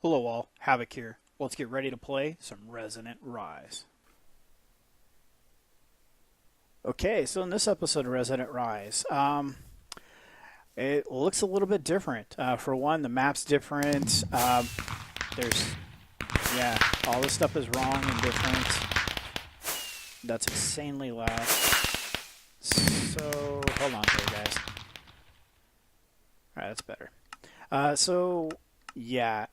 Hello all, Havoc here. Let's get ready to play some Resonant Rise. Okay, so in this episode of Resonant Rise, it looks a little bit different. For one, the map's different. There's, yeah, all this stuff is wrong and different. That's insanely loud. So, hold on here, guys. Alright, that's better. Yeah.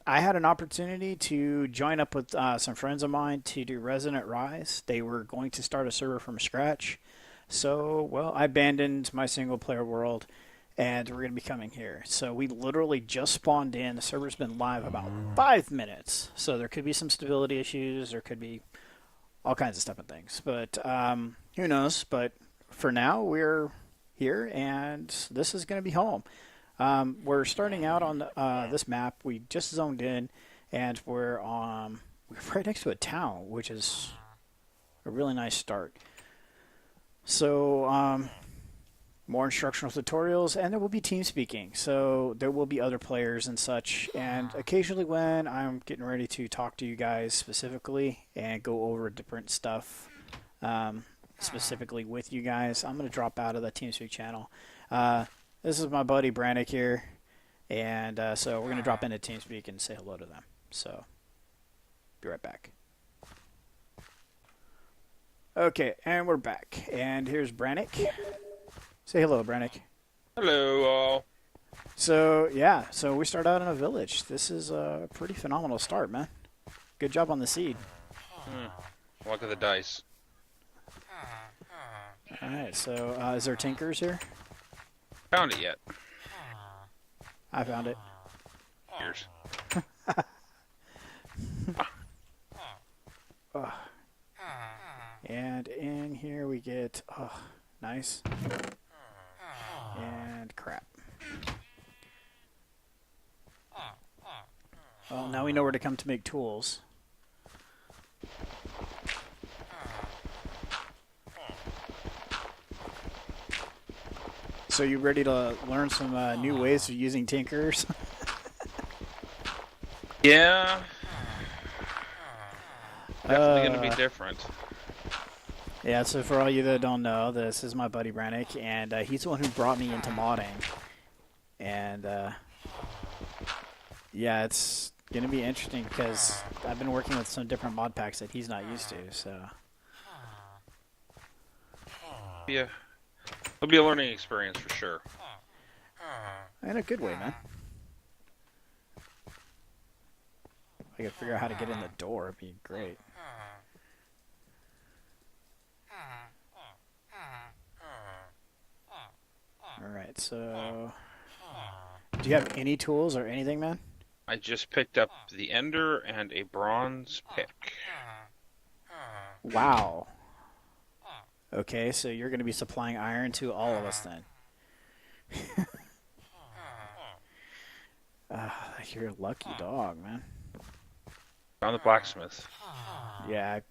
I had an opportunity to join up with some friends of mine to do Resonant Rise. They were going to start a server from scratch. So, well, I abandoned my single-player world, and we're going to be coming here. So we literally just spawned in. The server's been live about 5 minutes. So there could be some stability issues. There could be all kinds of stuff and things. But who knows? But for now, we're here, and this is going to be home. We're starting out on this map. We just zoned in, and we're right next to a town, which is a really nice start. So, more instructional tutorials, and there will be team speaking. So there will be other players and such, and occasionally when I'm getting ready to talk to you guys specifically and go over different stuff specifically with you guys, I'm going to drop out of the TeamSpeak channel. This is my buddy Brannick here, and so we're going to drop into TeamSpeak and say hello to them. So, be right back. Okay, and we're back. And here's Brannick. Say hello, Brannick. Hello, all. So, yeah, so we start out in a village. This is a pretty phenomenal start, man. Good job on the seed. Luck of the dice. Alright, so is there tinkers here? Found it yet? I found it. Here's. And in here we get, nice. And crap. Well, now we know where to come to make tools. So you ready to learn some new ways of using tinkers? Yeah. Definitely going to be different. Yeah, so for all you that don't know, this is my buddy Brannick, and he's the one who brought me into modding. And, yeah, it's going to be interesting because I've been working with some different mod packs that he's not used to, so... Yeah. It'll be a learning experience for sure. In a good way, man. I gotta figure out how to get in the door. It'd be great. Alright, so... Do you have any tools or anything, man? I just picked up the ender and a bronze pick. Wow. Okay, so you're going to be supplying iron to all of us then. You're a lucky dog, man. Found the blacksmith. Yeah.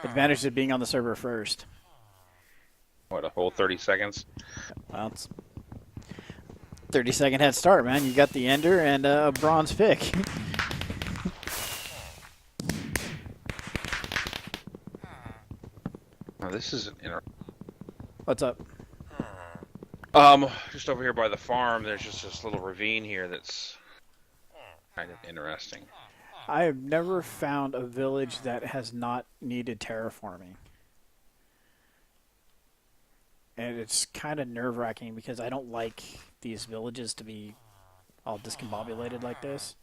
Advantage of being on the server first. What, a whole 30 seconds? Well, it's 30-second head start, man. You got the ender and a bronze pick. Oh, this is an What's up? just over here by the farm, there's just this little ravine here that's kind of interesting. I have never found a village that has not needed terraforming. And it's kind of nerve-wracking because I don't like these villages to be all discombobulated like this.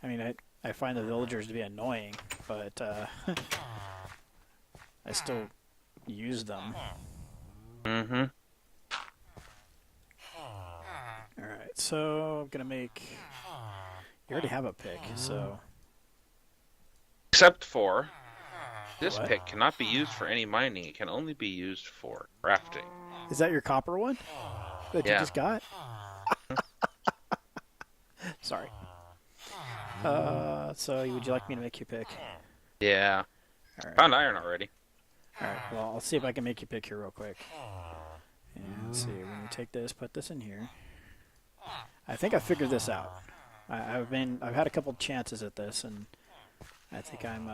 I mean, I find the villagers to be annoying, but I still use them. Mm-hmm. Alright, so I'm going to make... You already have a pick, so... Except for, this What? pick cannot be used for any mining. It can only be used for crafting. Is that your copper one that you Yeah. just got? Sorry. So would you like me to make you pick? Yeah. Alright. Found iron already. Alright, well, I'll see if I can make you pick here real quick. And let's see, when you take this, put this in here. I think I figured this out. I've had a couple chances at this, and I think I'm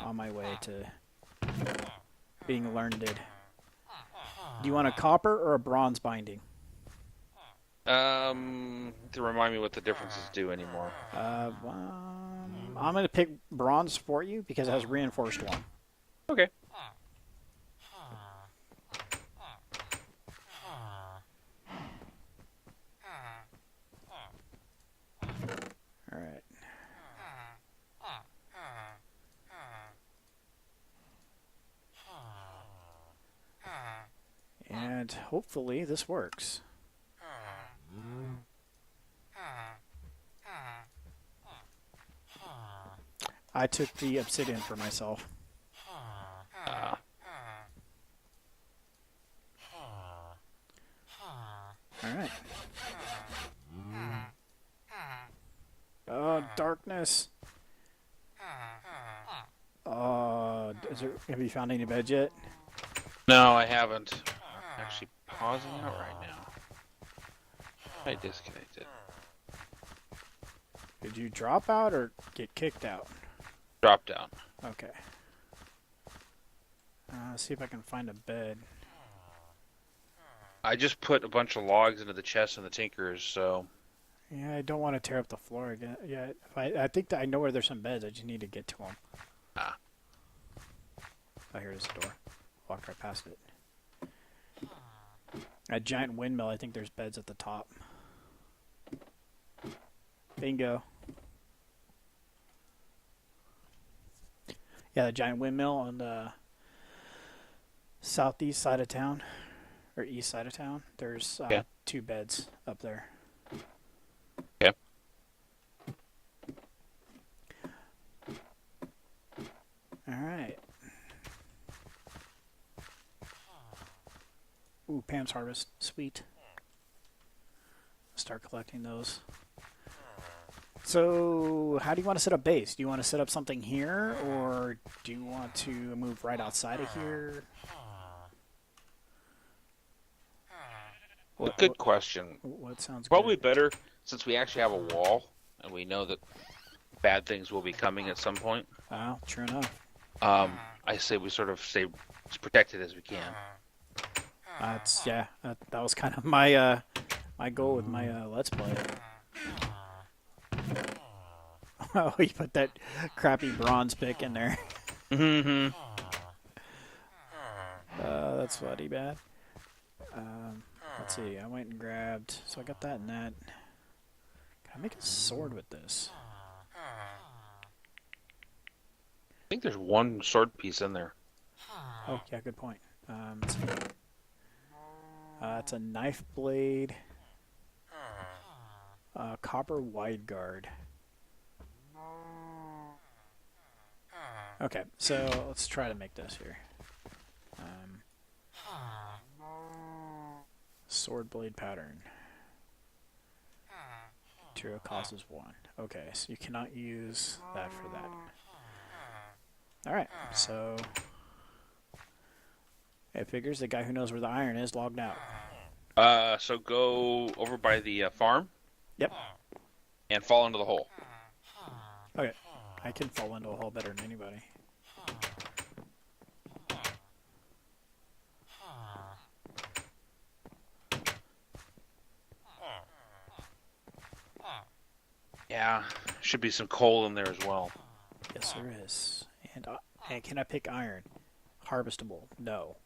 on my way to being learned. Do you want a copper or a bronze binding? To remind me what the differences do anymore. I'm going to pick bronze for you because it has reinforced one. Okay. All right. And hopefully this works. I took the obsidian for myself. All right. Oh, darkness. Have you found any beds yet? No, I haven't. I'm actually pausing out right now. I disconnected. Did you drop out or get kicked out? Drop down. Okay. See if I can find a bed. I just put a bunch of logs into the chest and the tinkers, so... Yeah, I don't want to tear up the floor again. Yeah, I think that I know where there's some beds. I just need to get to them. Ah. Oh, here's the door. Walked right past it. A giant windmill. I think there's beds at the top. Bingo. Yeah, the giant windmill on the southeast side of town, or east side of town. There's 2 beds up there. Okay. All right. Ooh, Pam's Harvest. Sweet. Start collecting those. So, how do you want to set up base? Do you want to set up something here, or do you want to move right outside of here? Good question. What sounds Probably good? better, since we actually have a wall, and we know that bad things will be coming at some point. Oh, true enough. I say we sort of stay as protected as we can. That was kind of my my goal with my Let's Play. Oh, you put that crappy bronze pick in there. Mm-hmm. That's funny, bad. Let's see. I went and grabbed. So I got that and that. Can I make a sword with this? I think there's one sword piece in there. Oh, yeah, good point. Let's see. It's a knife blade. Copper wide guard. Okay, so let's try to make this here. Sword blade pattern. Material cost is 1. Okay, so you cannot use that for that. Alright, so it figures the guy who knows where the iron is logged out. So go over by the farm. Yep. And fall into the hole. Okay. I can fall into a hole better than anybody. Yeah, should be some coal in there as well. Yes, there is. And can I pick iron? Harvestable? No.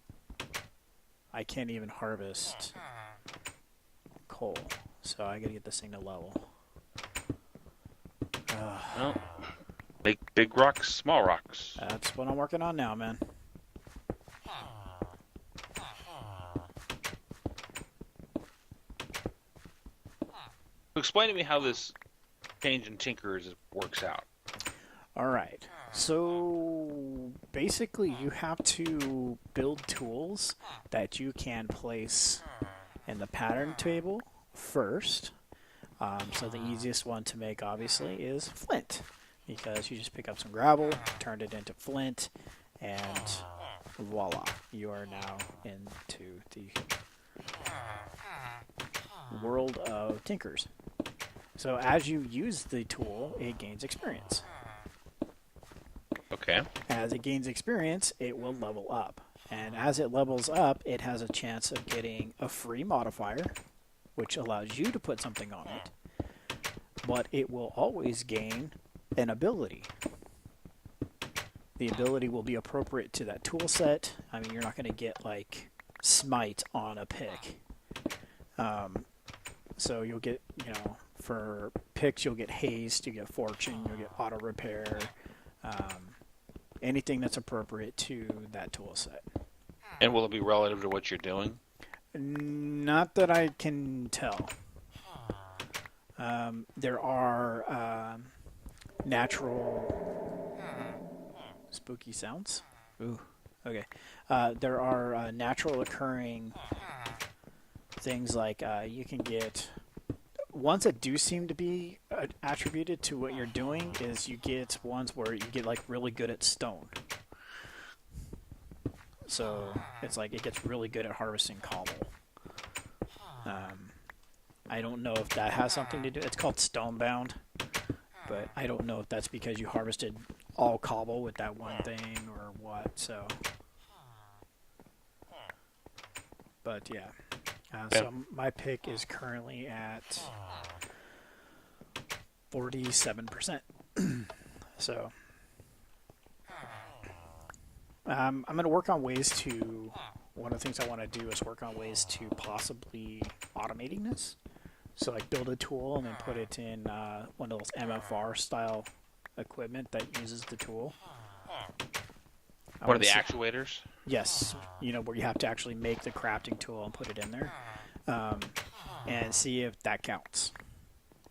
I can't even harvest coal, so I gotta get this thing to level. Well, make big rocks, small rocks. That's what I'm working on now, man. Explain to me how this change in Tinkerers works out. Alright, so basically you have to build tools that you can place in the pattern table first. So the easiest one to make, obviously, is flint. Because you just pick up some gravel, turn it into flint, and voila, you are now into the world of tinkers. So as you use the tool, it gains experience. Okay. As it gains experience, it will level up. And as it levels up, it has a chance of getting a free modifier, which allows you to put something on it. But it will always gain an ability. The ability will be appropriate to that tool set. I mean, you're not going to get like smite on a pick. So you'll get, for picks, you'll get haste, you get fortune, you'll get auto repair, anything that's appropriate to that tool set. And will it be relative to what you're doing? Not that I can tell. There are natural spooky sounds. Ooh, okay. There are natural occurring things like you can get ones that do seem to be attributed to what you're doing is you get ones where you get like really good at stone. So it's like it gets really good at harvesting cobble. I don't know if that has something to do. It's called stonebound, but I don't know if that's because you harvested all cobble with that one thing or what. So, but yeah. So my pick is currently at 47%. So I'm going to work on ways to. One of the things I want to do is work on ways to possibly automating this. So like build a tool and then put it in one of those MFR style equipment that uses the tool. What are the actuators? Yes, where you have to actually make the crafting tool and put it in there, and see if that counts.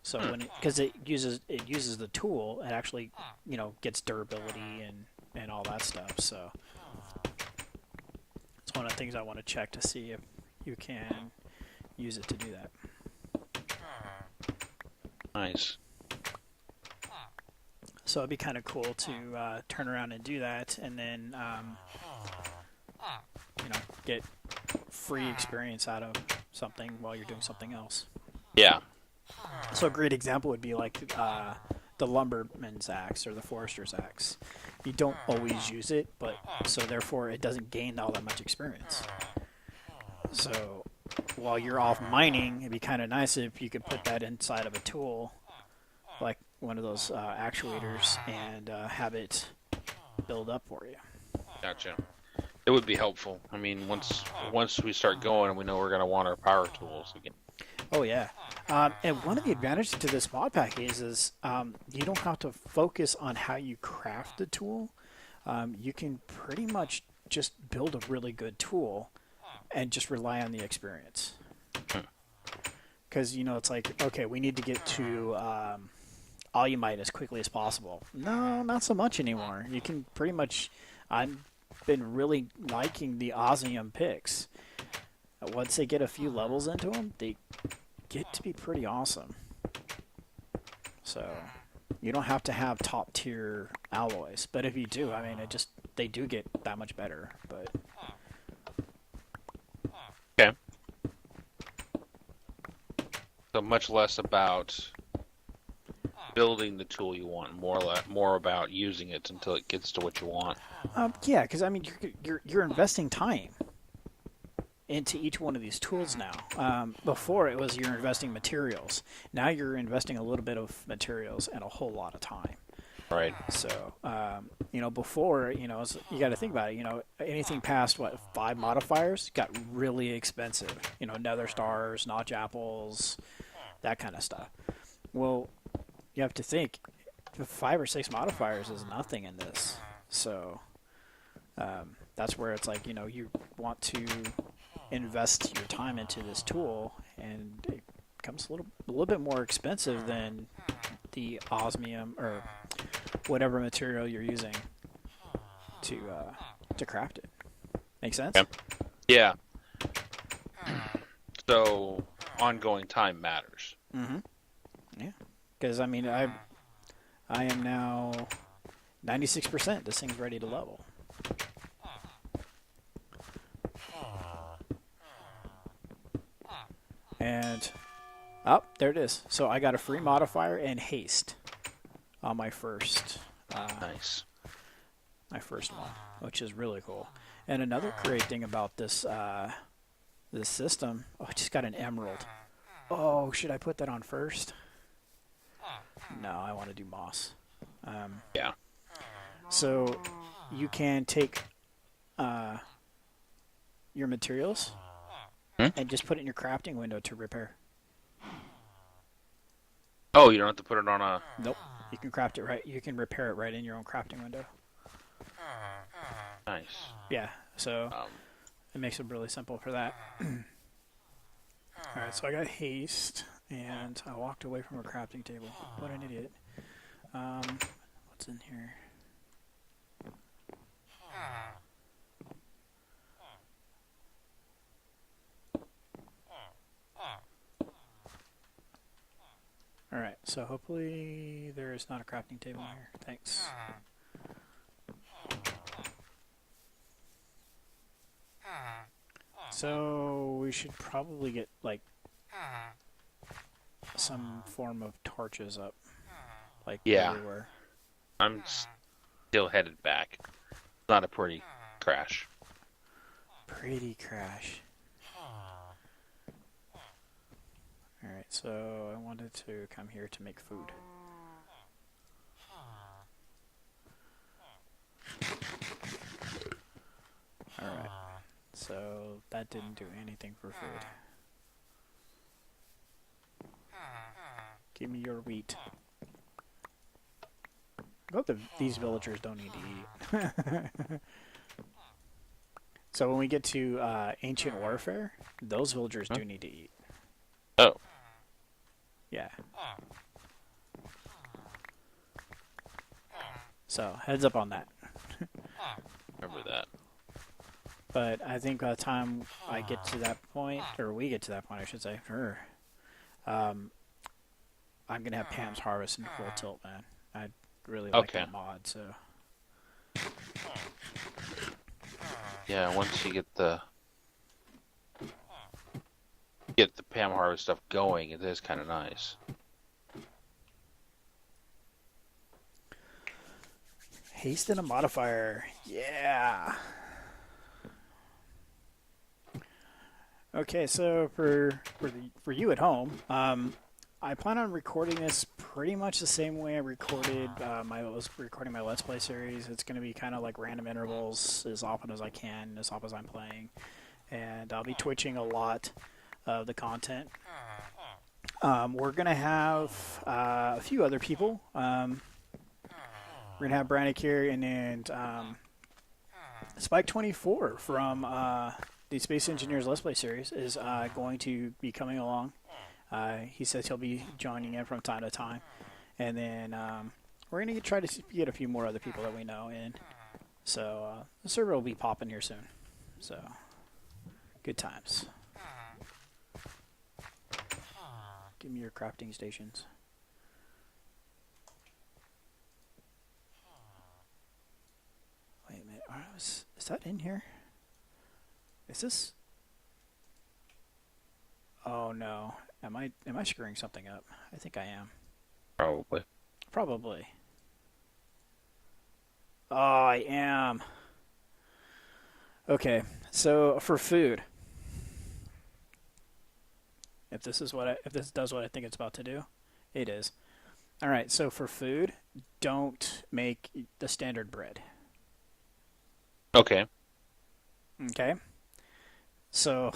So because it uses the tool, it actually gets durability and all that stuff. So it's one of the things I want to check to see if you can use it to do that. Nice. So it'd be kind of cool to turn around and do that, and then get free experience out of something while you're doing something else. Yeah. So a great example would be like the lumberman's axe or the forester's axe. You don't always use it, but so therefore it doesn't gain all that much experience. So while you're off mining, it'd be kind of nice if you could put that inside of a tool, like one of those actuators, and have it build up for you. Gotcha. It would be helpful. I mean, once we start going, we know we're going to want our power tools again. Oh yeah, and one of the advantages to this mod pack is you don't have to focus on how you craft the tool. You can pretty much just build a really good tool and just rely on the experience. Because it's like, okay, we need to get to all you might as quickly as possible. No, not so much anymore. You can pretty much. I've been really liking the osmium picks. Once they get a few levels into them, they get to be pretty awesome. So you don't have to have top tier alloys, but if you do, I mean, they do get that much better. But okay, so much less about building the tool you want, more about using it until it gets to what you want. Yeah, because I mean, you're investing time into each one of these tools now. Before it was you're investing materials. Now you're investing a little bit of materials and a whole lot of time. Right. So, before, you got to think about it. Anything past 5 modifiers got really expensive. Nether stars, notch apples, that kind of stuff. Well, you have to think 5 or 6 modifiers is nothing in this. So, that's where it's like, you want to invest your time into this tool, and it becomes a little bit more expensive than the osmium or whatever material you're using to craft it. Make sense? Yeah. So ongoing time matters. Mm-hmm. Yeah, because I mean, I am now 96%. This thing's ready to level. And Oh, there it is. So I got a free modifier and haste on Nice. my first one, which is really cool. And another great thing about this system, oh, I just got an emerald. Oh, should I put that on first? No, I want to do moss. Yeah. So you can take your materials Hmm? and just put it in your crafting window to repair. Oh, you don't have to put it on a. Nope. You can craft it right. You can repair it right in your own crafting window. Nice. Yeah. So Um, it makes it really simple for that. All right. So I got haste, and I walked away from a crafting table. What an idiot. What's in here? All right. So hopefully there is not a crafting table in here. Thanks. So we should probably get like some form of torches up, like yeah. everywhere. I'm still headed back. Not a pretty crash. Pretty crash. All right. So I wanted to come here to make food. All right. So that didn't do anything for food. Give me your wheat. I hope these villagers don't need to eat. So when we get to Ancient Warfare, those villagers do need to eat. Oh. Yeah. So heads up on that. Remember that. But I think by the time I get to that point, or we get to that point, I should say, I'm gonna have Pam's Harvest in full tilt, man. I really like that mod, so. Yeah, once you get the Pam Harvest stuff going, it is kind of nice. Haste and a modifier, yeah. Okay, so for you at home, I plan on recording this pretty much the same way I recorded was recording my Let's Play series. It's going to be kind of like random intervals, as often as I can, as often as I'm playing, and I'll be twitching a lot of the content. We're going to have a few other people. We're going to have Brannick here, and then Spike24 from the Space Engineers Let's Play series is going to be coming along. He says he'll be joining in from time to time. And then we're going to try to get a few more other people that we know in. So the server will be popping here soon. So, good times. Give me your crafting stations. Wait a minute. Is that in here? Is this... Oh no. Am I screwing something up? I think I am. Probably. Probably. Oh, I am. Okay, so for food, if this does what I think it's about to do, it is. All right, so for food, don't make the standard bread. Okay. Okay. So,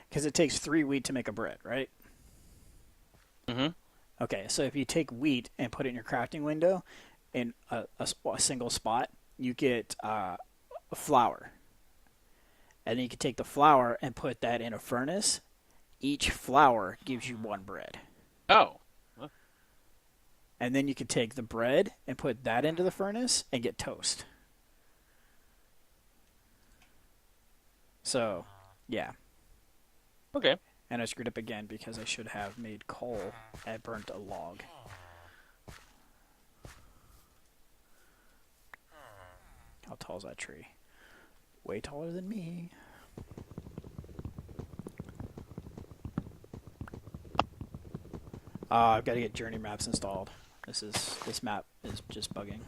because it takes 3 wheat to make a bread, right? Mhm. Okay, so if you take wheat and put it in your crafting window in a single spot, you get flour. And then you can take the flour and put that in a furnace. Each flour gives you 1 bread. Oh. And then you can take the bread and put that into the furnace and get toast. So, yeah. Okay. And I screwed up again because I should have made coal. I burnt a log. How tall is that tree? Way taller than me. I've got to get journey maps installed. This map is just bugging.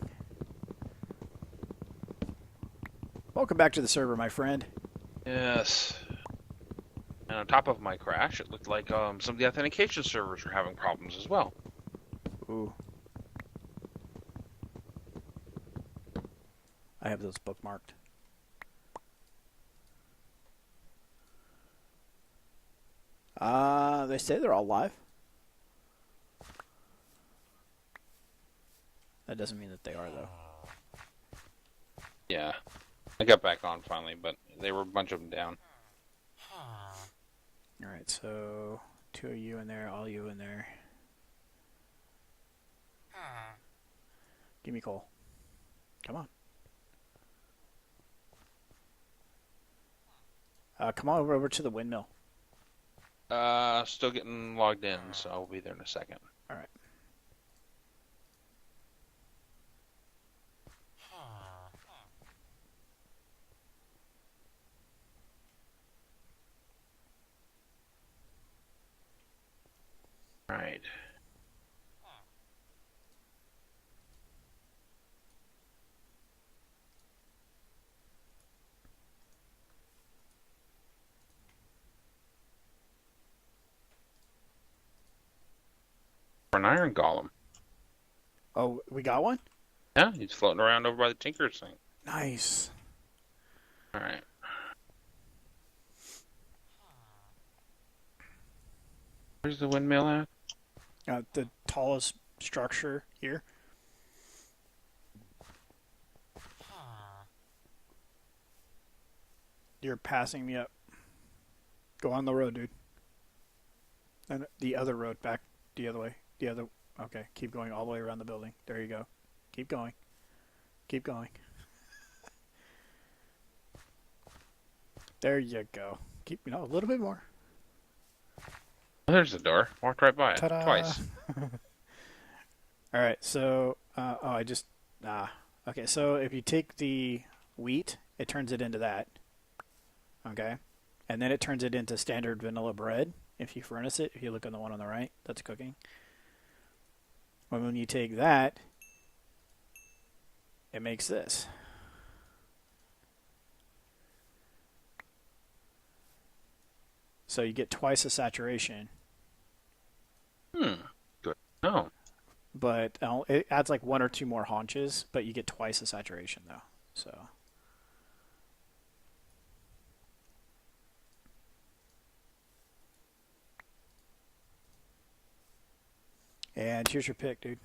Welcome back to the server, my friend. Yes. And on top of my crash, it looked like some of the authentication servers were having problems as well. Ooh. I have those bookmarked. They say they're all live. That doesn't mean that they are, though. Yeah. I got back on finally, but they were a bunch of them down. Alright, so 2 of you in there, all you in there. Give me coal. Come on. Come on over to the windmill. Still getting logged in, so I'll be there in a second. Alright. Right. For an iron golem. Oh, we got one? Yeah, he's floating around over by the Tinker's thing. Nice. Alright. Where's the windmill at? The tallest structure here. You're passing me up. Go on the road, dude. And the other road, back the other way. The other. Okay, keep going all the way around the building. There you go. Keep going. Keep going. There you go. Keep, a little bit more. There's the door. Walked right by it. Ta-da! Twice. All right, so okay. So if you take the wheat, it turns it into that. Okay, and then it turns it into standard vanilla bread. If you furnace it, if you look on the one on the right, that's cooking. When you take that, it makes this. So you get twice the saturation. Good. No. But it adds like 1 or 2 more haunches, but you get twice the saturation though. So. And here's your pick, dude.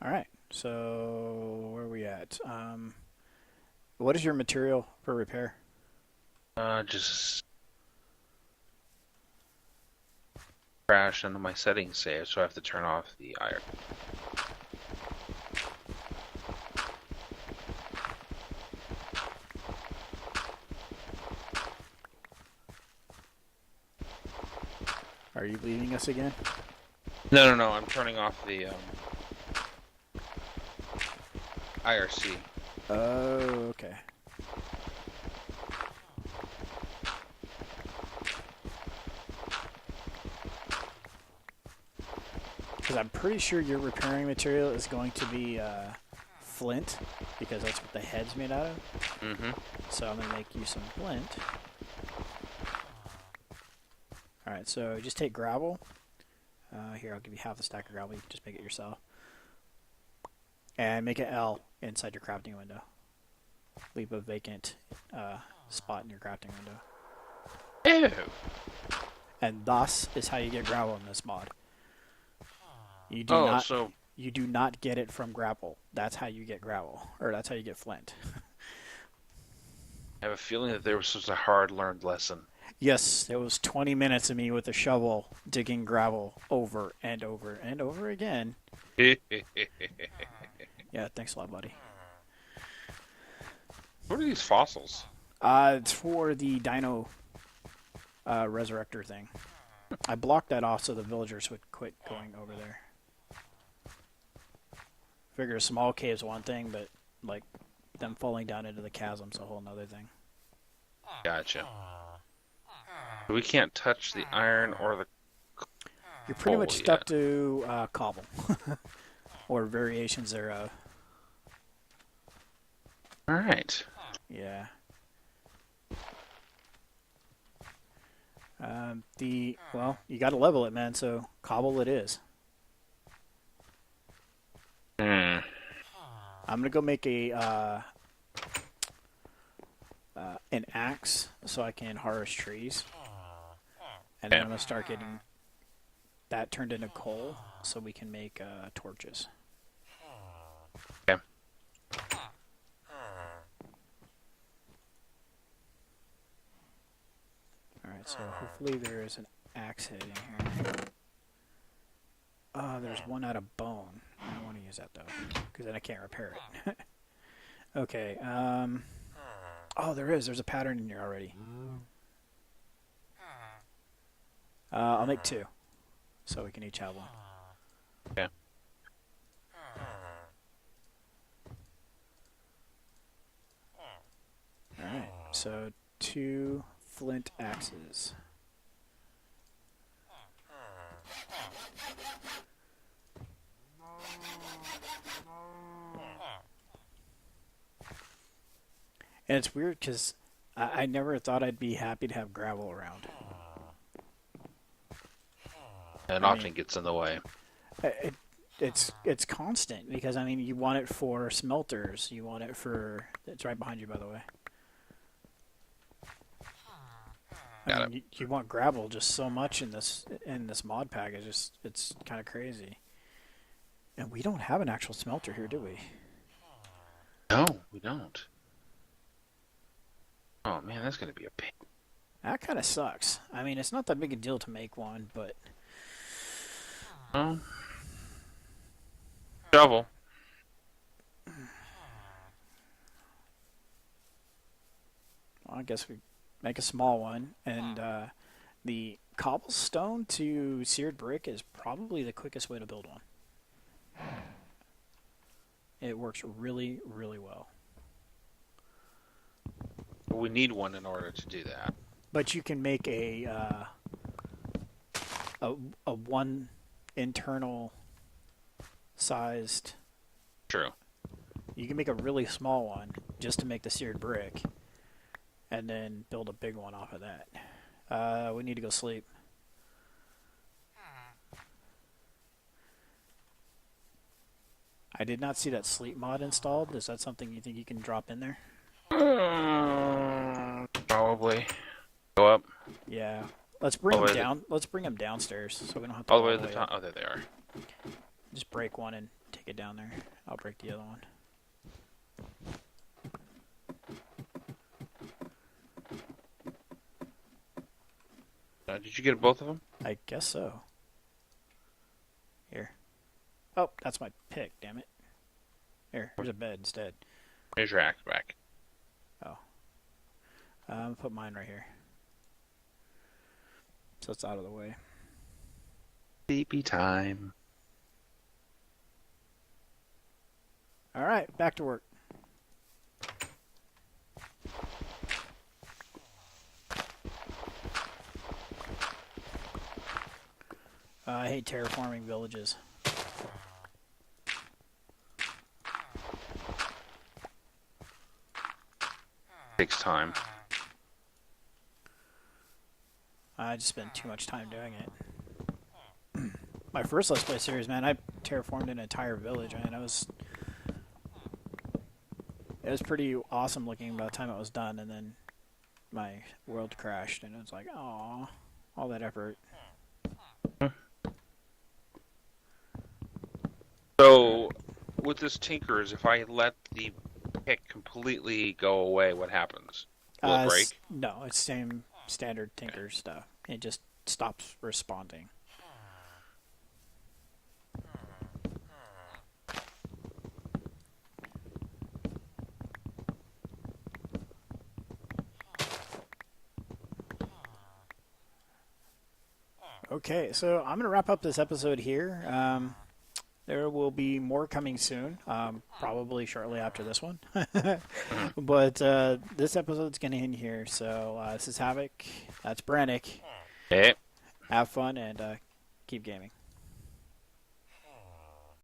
All right. So where are we at? What is your material for repair? Just crash and my settings save, so I have to turn off the iron. Are you leaving us again? No. I'm turning off the IRC. Oh, okay. Because I'm pretty sure your repairing material is going to be flint, because that's what the head's made out of. Mm-hmm. So I'm going to make you some flint. Alright, so just take gravel. Here, I'll give you half a stack of gravel. You can just make it yourself. And make an L inside your crafting window. Leave a vacant spot in your crafting window. Ew. And thus is how you get gravel in this mod. You do not get it from gravel. That's how you get gravel. Or that's how you get flint. I have a feeling that there was such a hard-learned lesson. Yes, it was 20 minutes of me with a shovel digging gravel over and over and over again. Yeah, thanks a lot, buddy. What are these fossils? It's for the dino resurrector thing. I blocked that off so the villagers would quit going over there. Figure a small cave's one thing, but like them falling down into the chasm's a whole nother thing. Gotcha. We can't touch the iron or the You're pretty coal much stuck yet. to cobble or variations thereof. All right. Yeah. You got to level it, man. So cobble it is. Hmm. I'm gonna go make an axe so I can harvest trees, and then Okay. I'm gonna start getting that turned into coal so we can make torches. Okay. All right. So hopefully there is an axe head in here. There's one out of bone. I don't want to use that though, because then I can't repair it. Okay. Oh, there is. There's a pattern in here already. I'll make two, so we can each have one. Okay. All right. So 2 flint axes. And it's weird because I never thought I'd be happy to have gravel around. And I often mean, gets in the way. it's constant because I mean you want it for smelters, you want it for. It's right behind you, by the way. I Got mean, you want gravel just so much in this mod pack. It's kind of crazy. And we don't have an actual smelter here, do we? No, we don't. Oh man, that's gonna be a pain. That kind of sucks. I mean, it's not that big a deal to make one, but Oh, shovel. well, I guess we make a small one. And the cobblestone to seared brick is probably the quickest way to build one. It works really, really well. We need one in order to do that. But you can make a one internal sized. True. You can make a really small one just to make the seared brick, and then build a big one off of that. We need to go sleep. I did not see that sleep mod installed. Is that something you think you can drop in there? Probably. Go up Yeah. Let's bring all the them way to down. Let's bring them downstairs so we don't have the, to all the go way all to the the way top. up. Oh, there they are. Just break one and take it down there. I'll break the other one. Did you get both of them? I guess so. Here. Oh, that's my pick, damn it. Here's a bed instead. Here's your axe back. Oh. I'm going to put mine right here. So it's out of the way. Sleepy time. Alright, back to work. I hate terraforming villages. Takes time. I just spent too much time doing it. My first Let's Play series, man, I terraformed an entire village. I mean, it was pretty awesome looking by the time it was done, and then my world crashed, and it was like, oh, all that effort. So, with this Tinkers, if I let the pick completely go away, what happens? Will it break? No, it's same standard Tinker stuff. It just stops responding. Okay, so I'm going to wrap up this episode here. There will be more coming soon, probably shortly after this one. Mhm. But this episode's going to end here. So this is Havoc. That's Brannick. Hey. Have fun and keep gaming.